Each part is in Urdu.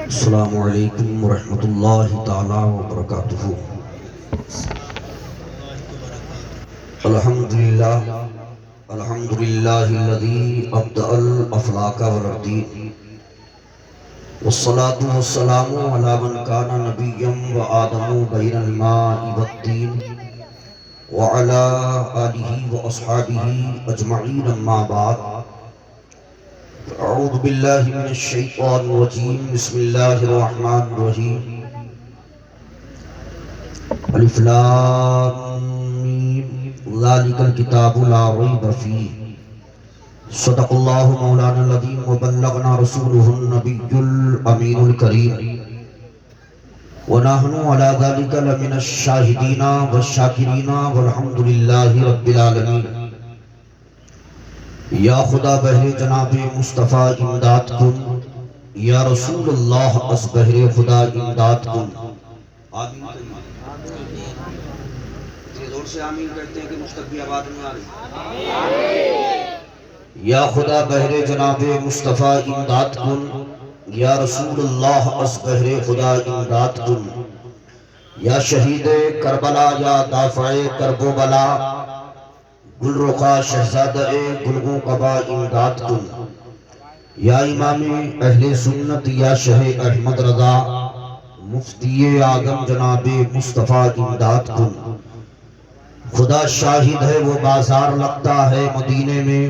السلام علیکم ورحمۃ اللہ تعالی وبرکاتہ۔ الحمدللہ الحمدللہ الذی ابدع الافلاک والارضین، والصلاة والسلام علی من کان نبیا وآدم بین الماء والطین، وعلی آلہ واصحابہ اجمعین، اما بعد۔ اعوذ باللہ من الشیطان الرجیم، بسم اللہ الرحمن الرحیم۔ الف لام میم، ذالک الکتاب لا ریب فیہ، صدق اللہ مولانا العظیم وبلغنا رسولہ النبی الامین الکریم، ونحن علی ذالک لمن الشاہدین والشاکرین والحمد للہ رب العالمین۔ یا خدا بہر جناب مصطفیٰ امداد کن، یا رسول اللہ از بہر خدا امداد کن۔ آمین۔ زور سے آمین کہتے ہیں کہ مستقبی آواز میں آ رہی۔ یا خدا بہر جناب مصطفیٰ امداد کن، یا رسول اللہ از بہر خدا امداد کن۔ یا شہید کربلا، یا دافع کرب و بلا، گل رخا شہزادہ گلگوں قبا امداد کن۔ یا امام اہل سنت، یا شہ احمد رضا، مفتی اعظم جناب مصطفیٰ امداد کن۔ خدا شاہد ہے وہ بازار لگتا ہے مدینے میں،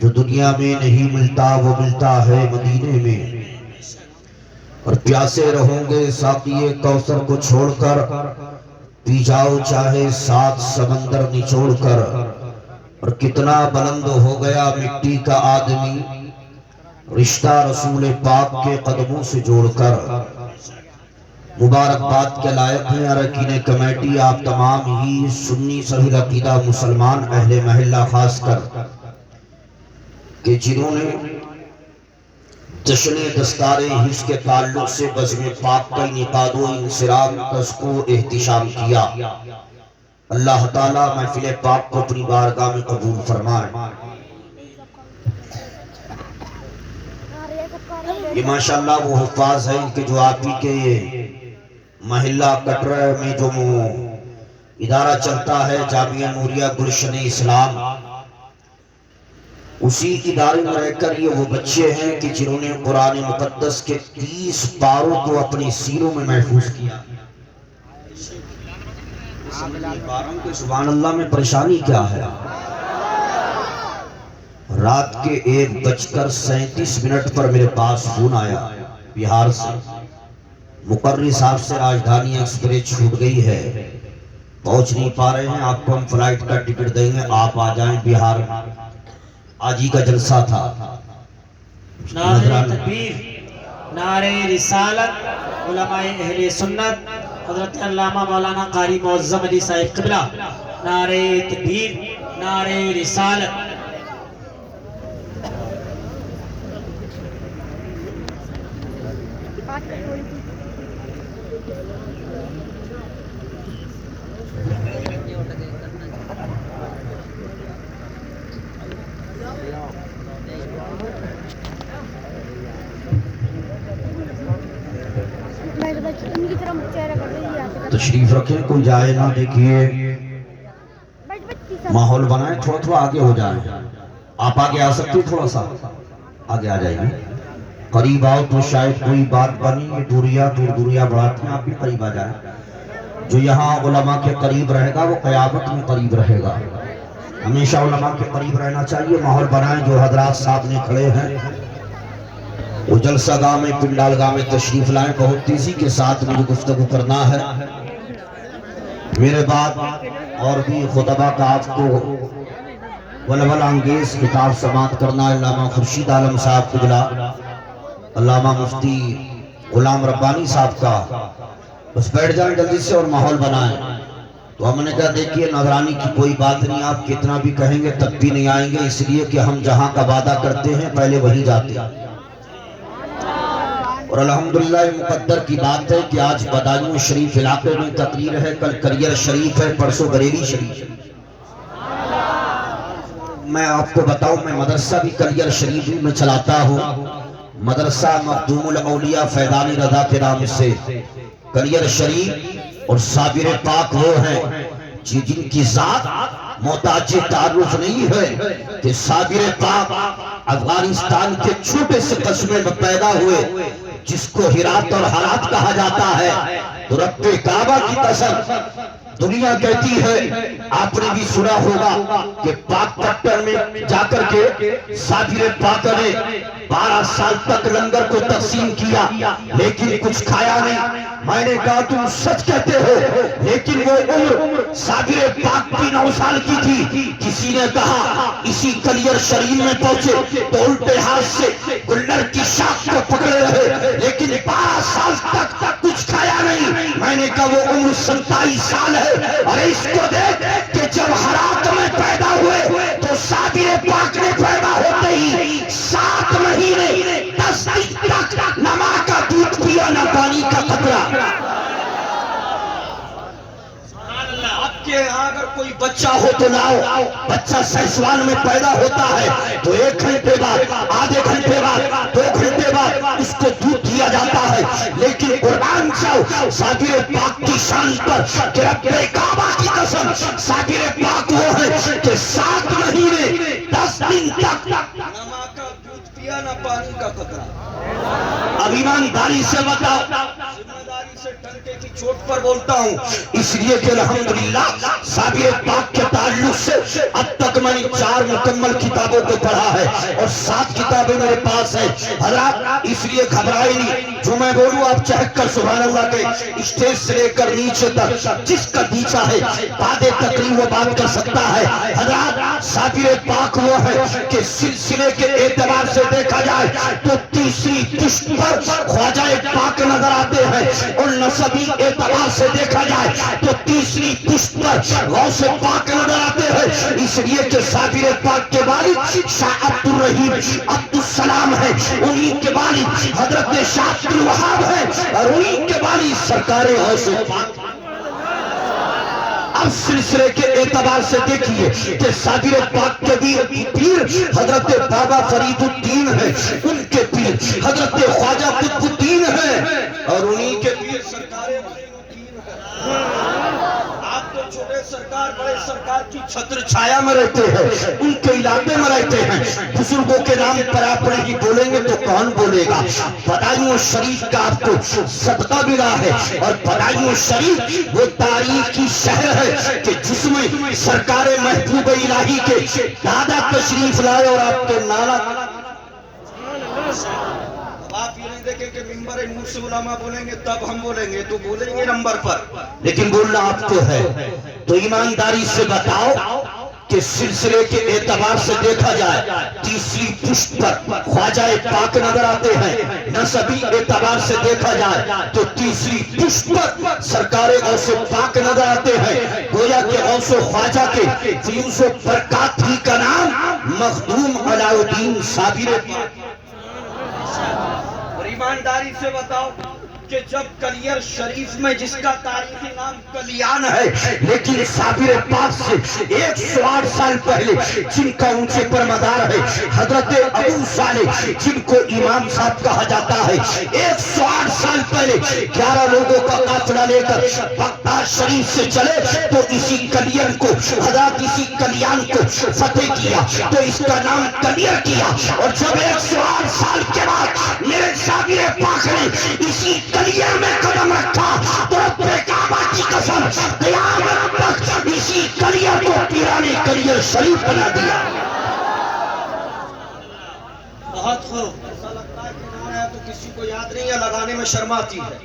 جو دنیا میں نہیں ملتا وہ ملتا ہے مدینے میں۔ اور پیاسے رہوں گے ساقی کوثر کو چھوڑ کر، پی جاؤ چاہے سات سمندر نچوڑ کر۔ اور کتنا بلند ہو گیا مٹی کا آدمی، رشتہ رسول پاک کے قدموں سے جوڑ کر۔ مبارکباد کے لائق ہیں ارکین کمیٹی آپ تمام ہی سنی صحیح عقیدہ مسلمان اہل محلہ خاص کر، کہ جنہوں نے جشن دستار حفظ کے تعلق سے بزم پاک کا انعقاد و انصرام تذکر و احتشام کیا۔ اللہ تعالیٰ محفل پاک کو اپنی بارگاہ میں قبول فرمائے۔ یہ ماشاءاللہ وہ حفاظ ہیں کہ جو آپ ہی کے محلہ کٹرہ میں جو ادارہ چلتا ہے جامعہ نوریہ گلشن اسلام، اسی ادارے میں رہ کر یہ وہ بچے ہیں کہ جنہوں نے قرآن مقدس کے 30 پاروں کو اپنی سینوں میں محفوظ کیا۔ سبحان اللہ میں پریشانی کیا ہے؟ رات کے 1:37 پر میرے پاس فون آیا بہار سے، مقرری صاحب سے راجدھانی ایکسپریس چھوٹ گئی ہے، پہنچ نہیں پا رہے ہیں، آپ کو ہم فلائٹ کا ٹکٹ دیں گے، آپ آ جائیں بہار۔ آج ہی کا جلسہ تھا۔ نعرہ تکبیر، نعرہ رسالت، علماء اہل سنت، حضرت علامہ مولانا قاری معظم علی صاحب قبلہ، نعرہ تکبیر، نعرہ رسالت۔ تشریف رکھیں، کوئی جائے نہ، دیکھیے ماحول بنائیں، تھوڑا تھوڑا آگے ہو جائیں۔ آپ آگے آ سکتے تھوڑا سا آگے آ جائیں گے، قریب آؤ تو شاید کوئی بات بنی۔ یہ دوریاں دوریاں بڑھاتی ہیں، آپ بھی قریب آ جائیں۔ جو یہاں علماء کے قریب رہے گا وہ قیامت میں قریب رہے گا۔ ہمیشہ علماء کے قریب رہنا چاہیے۔ ماحول بنائیں، جو حضرات سامنے کھڑے ہیں وہ جلسہ گاہ میں پنڈال گاہ میں تشریف لائیں، بہت تیزی کے ساتھ مجھے گفتگو کرنا ہے۔ میرے بعد اور بھی خطبہ کا آپ کو ولول انگیز کتاب سماعت کرنا ہے۔ علامہ خورشید عالم صاحب قبلہ، علامہ مفتی غلام ربانی صاحب کا، بس بیٹھ جائیں جلدی سے اور ماحول بنائیں۔ تو ہم نے کہا دیکھیے نظرانی کی کوئی بات نہیں، آپ کتنا بھی کہیں گے تب بھی نہیں آئیں گے، اس لیے کہ ہم جہاں کا وعدہ کرتے ہیں پہلے وہی جاتے ہیں۔ اور الحمدللہ مقدر کی بات ہے کہ آج بدایوں شریف علاقے میں تقریر ہے، کل کریر شریف ہے، پرسوں بریلی شریف ہے۔ میں آپ کو بتاؤں، میں مدرسہ بھی کریر شریف میں چلاتا ہوں، مدرسہ مخدوم الاولیاء فیضانی رضا کے نام سے کلیر شریف اور صابر پاک وہ ہیں جن کی ذات محتاج تعارف نہیں ہے کہ صابر پاک افغانستان کے چھوٹے سے قصبے میں پیدا ہوئے جس کو ہرات اور ہرات کہا جاتا ہے. تو رب کعبہ کی قسم دنیا کہتی ہے، آپ نے بھی سنا ہوگا کہ پاک پتھر میں جا کر کے صابر پاک نے 12 سال تک لنگر کو تقسیم کیا لیکن کچھ کھایا نہیں. میں نے کہا تم سچ کہتے ہو، لیکن وہ عمر صابر پاک کی 9 سال کی تھی. کسی نے کہا اسی کلیر شریف میں پہنچے تو الٹے ہاتھ سے گلر کی شاخ کو پکڑے رہے لیکن 12 سال تک کچھ کھایا نہیں. میں نے کہا وہ عمر 27 سال ہے. اور اس کو دیکھ کہ جب ہرات میں پیدا ہوئے تو صابر پاک نے پیدا ہوتے ہی 7 مہینے 10 دن تک نہ ماں کا دودھ پیا نہ پانی کا قطرہ. آپ کے یہاں اگر کوئی بچہ ہو تو لاؤ، بچہ سیسوان میں پیدا ہوتا ہے تو 1 گھنٹے بعد، آدھے گھنٹے بعد، 2 گھنٹے بعد اس کو دودھ دیا جاتا ہے. لیکن قربان جاؤ صابر پاک کی شان پر کہ رب کعبہ کی قسم صابر پاک وہ ہے کہ 7 مہینے 10 دن تک نہ ماں کا دودھ پیا نہ پانی کا قطرہ. اب ایمانداری سے بتاؤ، ذمہ داری سے ڈنڈے کی چوٹ پر بولتا ہوں، اس لیے کہ الحمدللہ صابر پاک کے تعلق سے اب تک میں نے 4 مکمل کتابوں کو پڑھا ہے اور 7 کتابیں میرے پاس ہیں. حضرات اس لیے گھبرائے نہیں، جو میں بولوں آپ چہک کر سبحان اللہ کے اسٹیج سے لے کر نیچے تک جس کا دل چاہے بعد تقریر وہ بات کر سکتا ہے. حضرات صابر پاک وہ ہے کہ سلسلے کے اعتبار سے دیکھا جائے تو تیسری پشت پر خواجہ پاک نظر آتے ہیں اور نسبی اعتبار سے دیکھا جائے تو تیسری پشت پر غوث پاک نظر آتے ہیں. اس لیے کہ صابر پاک کے والد شاہ عبد الرحیم عبد السلام ہے، انہی کے والد حضرت شاہ عبد الوہاب ہے اور انہی کے والد سرکار غوث پاک. اب سلسلے کے اعتبار سے دیکھیے کہ صابر پاک کے پیر حضرت بابا فرید الدین ہے، ان کے پیر حضرت خواجہ قطب الدین ہے اور انہی کے پیر سرکار معین الدین ہے. آپ تو چھوٹے سرکار بڑے سرکار کی چھتر چھایا میں رہتے ہیں، ان کے علاقے میں رہتے ہیں. بزرگوں کے نام پر آپ نہیں بولیں گے تو کون بولے گا؟ بدایوں شریف کا آپ کو صدقہ ملا ہے اور بدایوں شریف وہ تاریخی شہر ہے کہ جس میں سرکار محبوب الہی کے دادا تشریف لائے اور آپ کے نانا. آپ یہ نہیں دیکھیں کہ ممبر نور سے علماء بولیں گے تب ہم بولیں گے، تو بولیں گے نمبر پر، لیکن بولنا آپ کو ہے. تو ایمانداری سے بتاؤ کہ سلسلے کے اعتبار سے دیکھا جائے تیسری پشت پر خواجہ پاک نظر آتے ہیں، نسبی اعتبار سے دیکھا جائے تو تیسری پشت پر سرکار غوث پاک نظر آتے ہیں. گویا کہ غوث و خواجہ کے فیوز و برکات ہی کا نام مخدوم علاء الدین صابر پاک. اور ایمانداری سے بتاؤ کہ جب کلیر شریف میں جس کا تاریخی نام کلیان ہے لیکن صابر پاک سے 108 سال پہلے جن کا اونچے پر مدار ہے حضرت ابو صالح جن کو امام صاحب کہا جاتا ہے، 108 سال پہلے 11 لوگوں کا قافلہ لے کر بغداد شریف سے چلے تو اسی کلیر کو حضرت اسی کلیان کو فتح کیا تو اس کا نام کلیر کیا. اور جب 108 سال کے بعد میرے صابر پاک نے اسی کلیر میں قدم رکھا تو رب کعبہ کی قسم قیامت تک اسی کلیر کو پیرانے کلیر شریف بنا دیا. بہت خوب. ایسا لگتا ہے کہ نام ہے تو کسی کو یاد نہیں ہے، لگانے میں شرم آتی ہے.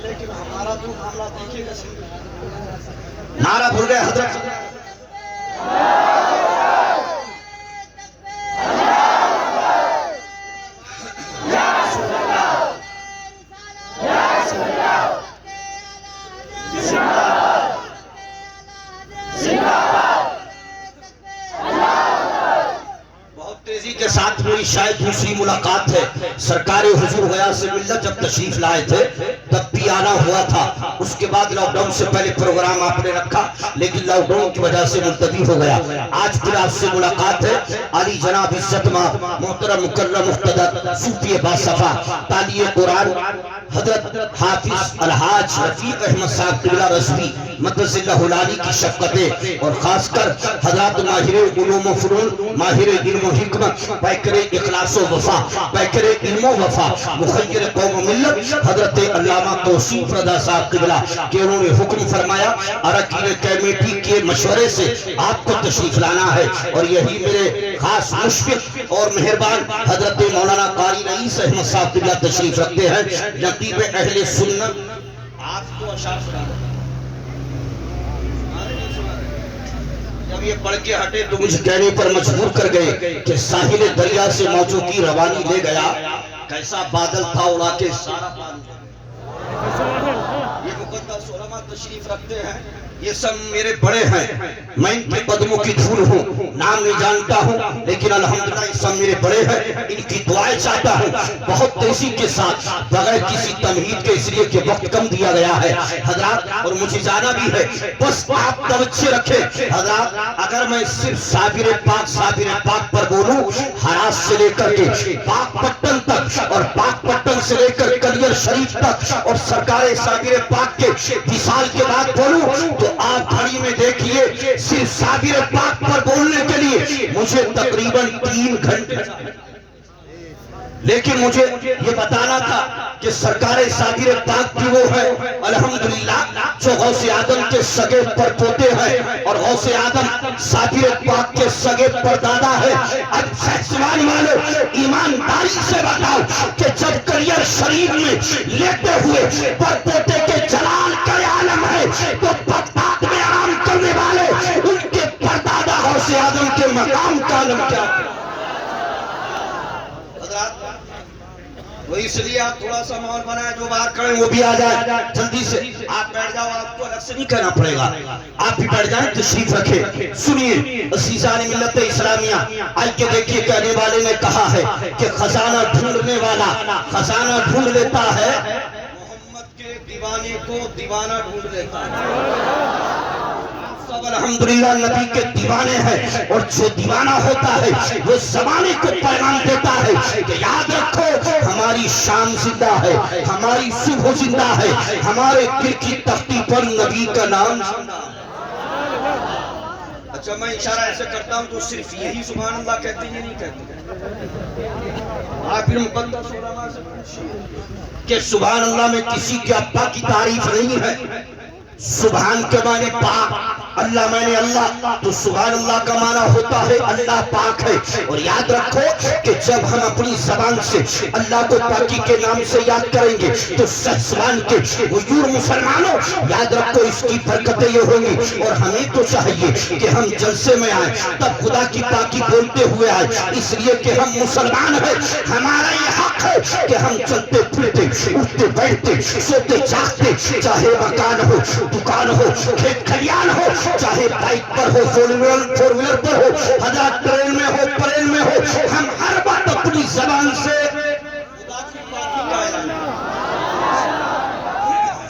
لیکن ہمارا تو معاملہ دیکھے گا صحیح. نعرہ بھول گئے حضرت. کے ساتھ میری شاید دوسری ملاقات ہے. سرکار حضور غیاث ملت جب تشریف لائے تھے تب بھی بھی آنا ہوا تھا، اس کے بعد لاک ڈاؤن سے پہلے پروگرام آپ نے رکھا لیکن لاک ڈاؤن کی وجہ سے ملتوی ہو گیا۔ آج پھر آپ سے ملاقات ہے۔ علی جناب عزت ماں محترم مکرم مقتدر صوفی باصفا تالی قرآن حضرت حافظ الحاج رفیق احمد صاحب قبلہ رضوی مدرس اللہ العالی کی شفقتیں، اور خاص کر حضرات ماہر علوم و فنون، ماہر علم و حکمت، پیکر اخلاص و وفا، پیکر علم و وفا، مخیر قوم و ملت حضرت علامہ توصیف رضا صاحب قبلہ کہ انہوں نے حکم فرمایا اراکین کمیٹی کے مشورے سے آپ کو تشریف لانا ہے، اور یہی میرے خاص مشفق اور مہربان حضرت مولانا قاری رئیس احمد صاحب قبلہ تشریف رکھتے ہیں۔ نقیب اہل سنت آپ کو اشعار سنا جب یہ پڑھ کے ہٹے تو مجھے کہنے پر مجبور کر گئے کہ ساحل دریا سے موجوں کی روانی لے گیا، کیسا بادل تھا اڑا کے سارا پانی۔ یہ مقدس علماء تشریف رکھتے ہیں، یہ سب میرے بڑے ہیں، میں ان کے قدموں کی دھول ہوں، نام نہیں جانتا ہوں لیکن الحمدللہ یہ سب میرے بڑے ہیں، ان کی دعائیں چاہتا ہوں بہت تیزی کے ساتھ بغیر کسی تمہید کے، اس لیے کہ وقت کم دیا گیا ہے حضرات اور مجھے جانا بھی ہے۔ بس آپ توجہ رکھیں حضرات، اگر میں صرف صابر پاک پر بولوں، ہراس سے لے کر کے پاک پٹن تک اور پاک پٹن سے لے کر کلیر شریف تک اور سرکار صابر پاک کے وصال کے بعد بولوں تو آپ گھڑی میں دیکھیے صرف صابر پاک پر بولنے کے لیے مجھے تقریباً 3 گھنٹے، لیکن مجھے یہ بتانا تھا کہ سرکار صابر پاک کی وہ ہے الحمدللہ جو غوث آدم کے سگے پر پوتے ہیں اور غوث آدم صابر پاک کے سگے پر دادا ہے۔ اب سیکسوان والے ایمانداری سے بتاؤ کہ جب کلیر شریف میں لیتے ہوئے پر پوتے کے جلال کا عالم ہے تو بغداد میں آرام کرنے والے ان کے پردادا غوث آدم کے مقام کا عالم کیا ہے؟ وہ اس لیے آپ تھوڑا سا ماحول بنائیں، جو باہر کھڑے وہ بھی آ جائیں جلدی سے، آپ بیٹھ جاؤ، آپ کو الگ سے نہیں کہنا پڑے گا، آپ بھی بیٹھ جائیں، تشریف رکھیں۔ سنیے عزیزان ملت اسلامیہ، آج کے دیکھیے کہنے والے نے کہا ہے کہ خزانہ ڈھونڈنے والا خزانہ ڈھونڈ لیتا ہے، محمد کے دیوانے کو دیوانہ ڈھونڈ لیتا ہے۔ سب الحمدللہ نبی کے دیوانے ہیں، اور جو دیوانہ ہوتا ہے وہ زمانے کو پیغام دیتا ہے کہ یاد رکھو ہماری شام زندہ ہے، ہماری صبح زندہ ہے، ہمارے دل کی تختی پر نبی کا نام۔ اچھا میں اشارہ ایسے کرتا ہوں تو صرف یہی سبحان اللہ کہتے ہیں، یہ نہیں کہتے آپ پھر مقدس علماء سے پوچھیے کہ سبحان اللہ میں کسی کے ابا کی تعریف نہیں ہے۔ سبحان کے معنی پاک، اللہ میں نے اللہ، تو سبحان اللہ کا معنی ہوتا ہے اللہ پاک ہے۔ اور یاد رکھو کہ جب ہم اپنی زبان سے اللہ کو پاکی کے نام سے یاد کریں گے تو سچوان کے حضور مسلمانوں یاد رکھو اس کی برکتیں یہ ہوں گی، اور ہمیں تو چاہیے کہ ہم جلسے میں آئیں تب خدا کی پاکی بولتے ہوئے آئیں، اس لیے کہ ہم مسلمان ہیں، ہمارا یہ حق ہے کہ ہم چلتے پھرتے اٹھتے بیٹھتے سوتے جاگتے، چاہے مکان ہو، دکان ہو، کھیت کھلیان ہو، چاہے بائک پر ہو، فور ویلر پر ہو، حضرات ٹرین میں ہو، پلین میں ہو، ہم ہر بات اپنی زبان سے خدا کی پاکی کا اعلان کریں۔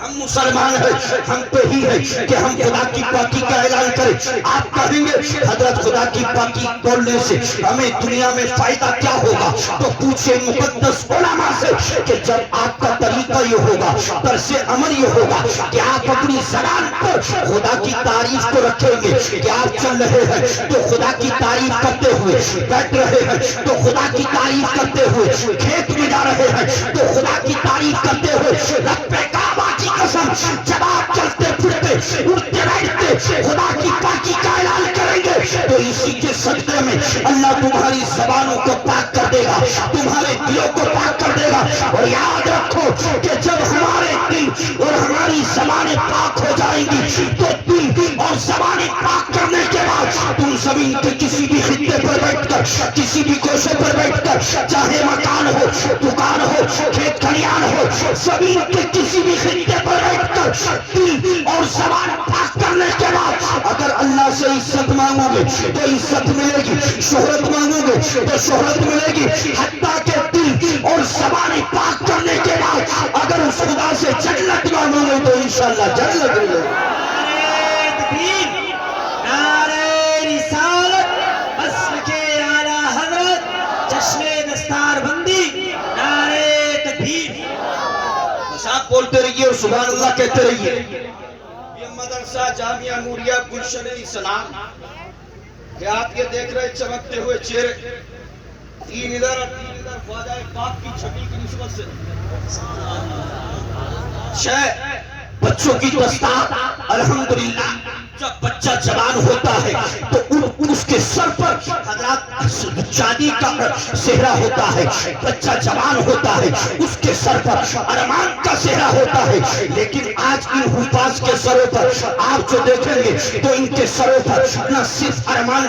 ہم مسلمان ہیں، ہم پہ ہی ہے کہ ہم خدا کی پاکی کا اعلان کریں۔ آپ کہیں گے حضرت خدا کی پاکی بولنے سے ہمیں دنیا میں فائدہ کیا ہوگا، تو پوچھیں مقدس علماء سے کہ جب آپ کا طریقہ یہ ہوگا، طرز عمل یہ ہوگا کہ آپ اپنی زبان پر خدا کی تعریف کو رکھیں گے کہ آپ چل رہے ہیں تو خدا کی تعریف کرتے ہوئے، بیٹھ رہے ہیں تو خدا کی تعریف کرتے ہوئے، کھیت میں جا رہے ہیں تو خدا کی تعریف کرتے ہوئے، رب کعبہ کی قسم جب آپ چلتے پھرتے اٹھتے بیٹھتے خدا کی پاکی کا اعلان کریں گے تو اسی کے صدقے میں اللہ تمہاری زبانوں کو پاک کر دے گا، تمہارے دلوں کو پاک کر دے گا۔ اور یاد رکھو کہ جب ہمارے دل اور ہماری زبانیں پاک ہو جائیں گی تو دل اور زبانیں پاک کرنے کے بعد تم زمین کے کسی بھی خطے پر بیٹھ کر، کسی بھی کوشے پر بیٹھ کر، چاہے مکان ہو، دکان ہو، کھیت کھلیان ہو، زمین کے کسی بھی خطے پر بیٹھ کر دل اور زبان پاک کرنے کے بعد اگر اللہ سے عزت مانگو گے تو عزت ملے گی، شہرت مانگو گے تو شہرت ملے گی، حتیٰ کہ دل اور زبانیں پاک کرنے کے بعد بعد اگر اس خدا سے جنت مانگو گے تو انشاءاللہ جنت ملے گی۔ نعرہ تکبیر، نعرہ رسالت، مسلک اعلیٰ حضرت، جشن دستار بندی، نعرہ تکبیر۔ بس آپ بولتے رہیے اور سبحان اللہ کہتے رہیے۔ یہ مدرسہ جامعہ نوریہ گلشن اسلام کہ آپ یہ دیکھ رہے چمکتے ہوئے چہرے، تین ادھر اور تین ادھر، خواجہ پاک کی چھٹی کی نسبت سے بچوں کی دستار الحمدللہ جب بچہ جوان ہوتا ہے تو اس کے سر پر حضرات چاندی کا سہرا ہوتا ہے، بچہ جوان ہوتا ہے اس کے سر پر ارمان کا سہرا ہوتا ہے، لیکن آج ان حفاظ کے سروں پر آپ جو دیکھیں گے تو ان کے سروں پر نہ صرف ارمان